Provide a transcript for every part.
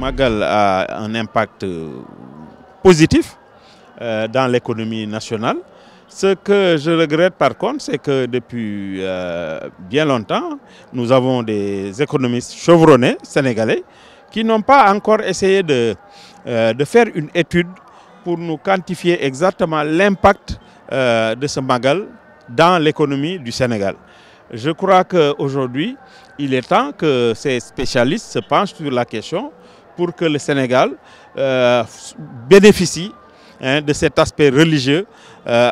Magal a un impact positif dans l'économie nationale. Ce que je regrette par contre, c'est que depuis bien longtemps, nous avons des économistes chevronnés sénégalais qui n'ont pas encore essayé de faire une étude pour nous quantifier exactement l'impact de ce Magal dans l'économie du Sénégal. Je crois qu'aujourd'hui, il est temps que ces spécialistes se penchent sur la question pour que le Sénégal bénéficie de cet aspect religieux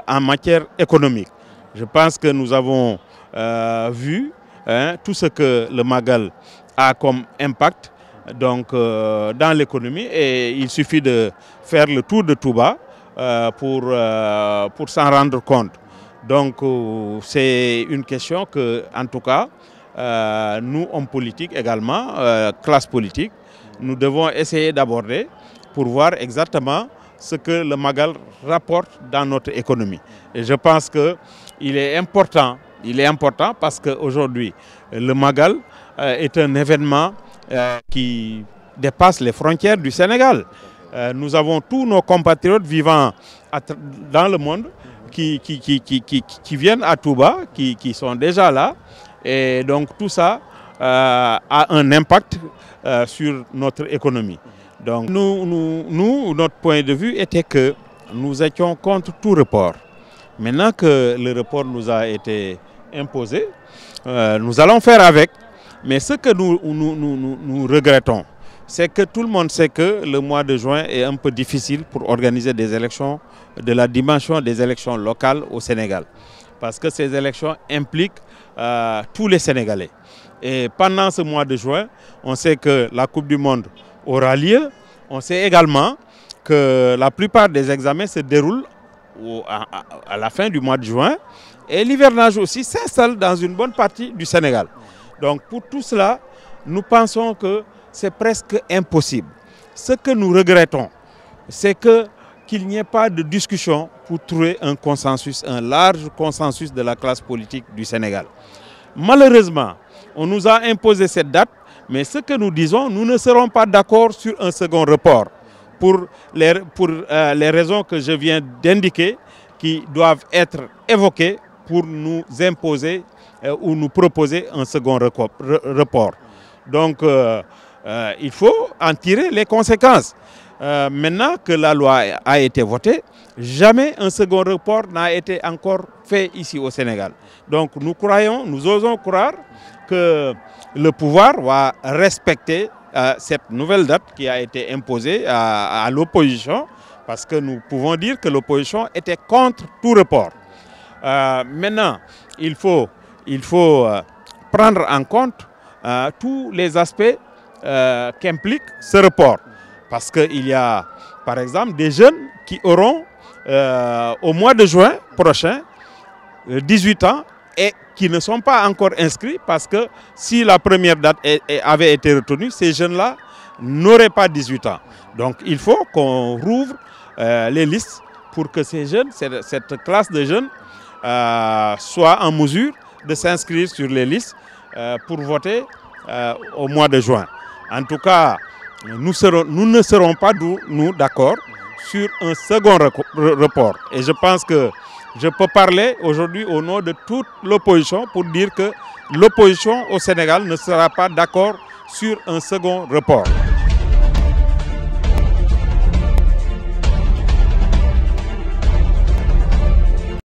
en matière économique. Je pense que nous avons vu tout ce que le Magal a comme impact donc, dans l'économie, et il suffit de faire le tour de Touba pour s'en rendre compte. Donc c'est une question que, en tout cas, nous, hommes politiques également, classe politique, nous devons essayer d'aborder pour voir exactement ce que le Magal rapporte dans notre économie. Et je pense qu'il est important parce qu'aujourd'hui, le Magal est un événement qui dépasse les frontières du Sénégal. Nous avons tous nos compatriotes vivant dans le monde qui viennent à Touba, qui sont déjà là. Et donc tout ça a un impact sur notre économie. Donc nous, notre point de vue était que nous étions contre tout report. Maintenant que le report nous a été imposé, nous allons faire avec. Mais ce que nous regrettons, c'est que tout le monde sait que le mois de juin est un peu difficile pour organiser des élections de la dimension des élections locales au Sénégal. Parce que ces élections impliquent tous les Sénégalais. Et pendant ce mois de juin, on sait que la Coupe du Monde aura lieu. On sait également que la plupart des examens se déroulent à la fin du mois de juin. Et l'hivernage aussi s'installe dans une bonne partie du Sénégal. Donc pour tout cela, nous pensons que c'est presque impossible. Ce que nous regrettons, c'est qu'il n'y ait pas de discussion pour trouver un consensus, un large consensus de la classe politique du Sénégal. Malheureusement, on nous a imposé cette date, mais ce que nous disons, nous ne serons pas d'accord sur un second report pour les raisons que je viens d'indiquer, qui doivent être évoquées pour nous imposer ou nous proposer un second report. Donc, il faut en tirer les conséquences. Maintenant que la loi a été votée, jamais un second report n'a été encore fait ici au Sénégal. Donc nous osons croire que le pouvoir va respecter cette nouvelle date qui a été imposée à l'opposition, parce que nous pouvons dire que l'opposition était contre tout report. Maintenant, il faut prendre en compte tous les aspects qu'implique ce report. Parce qu'il y a, par exemple, des jeunes qui auront, au mois de juin prochain, 18 ans et qui ne sont pas encore inscrits, parce que si la première date avait été retenue, ces jeunes-là n'auraient pas 18 ans. Donc il faut qu'on rouvre les listes pour que ces jeunes, cette classe de jeunes, soit en mesure de s'inscrire sur les listes pour voter au mois de juin. En tout cas, nous ne serons pas, nous, d'accord sur un second report. Et je pense que je peux parler aujourd'hui au nom de toute l'opposition pour dire que l'opposition au Sénégal ne sera pas d'accord sur un second report.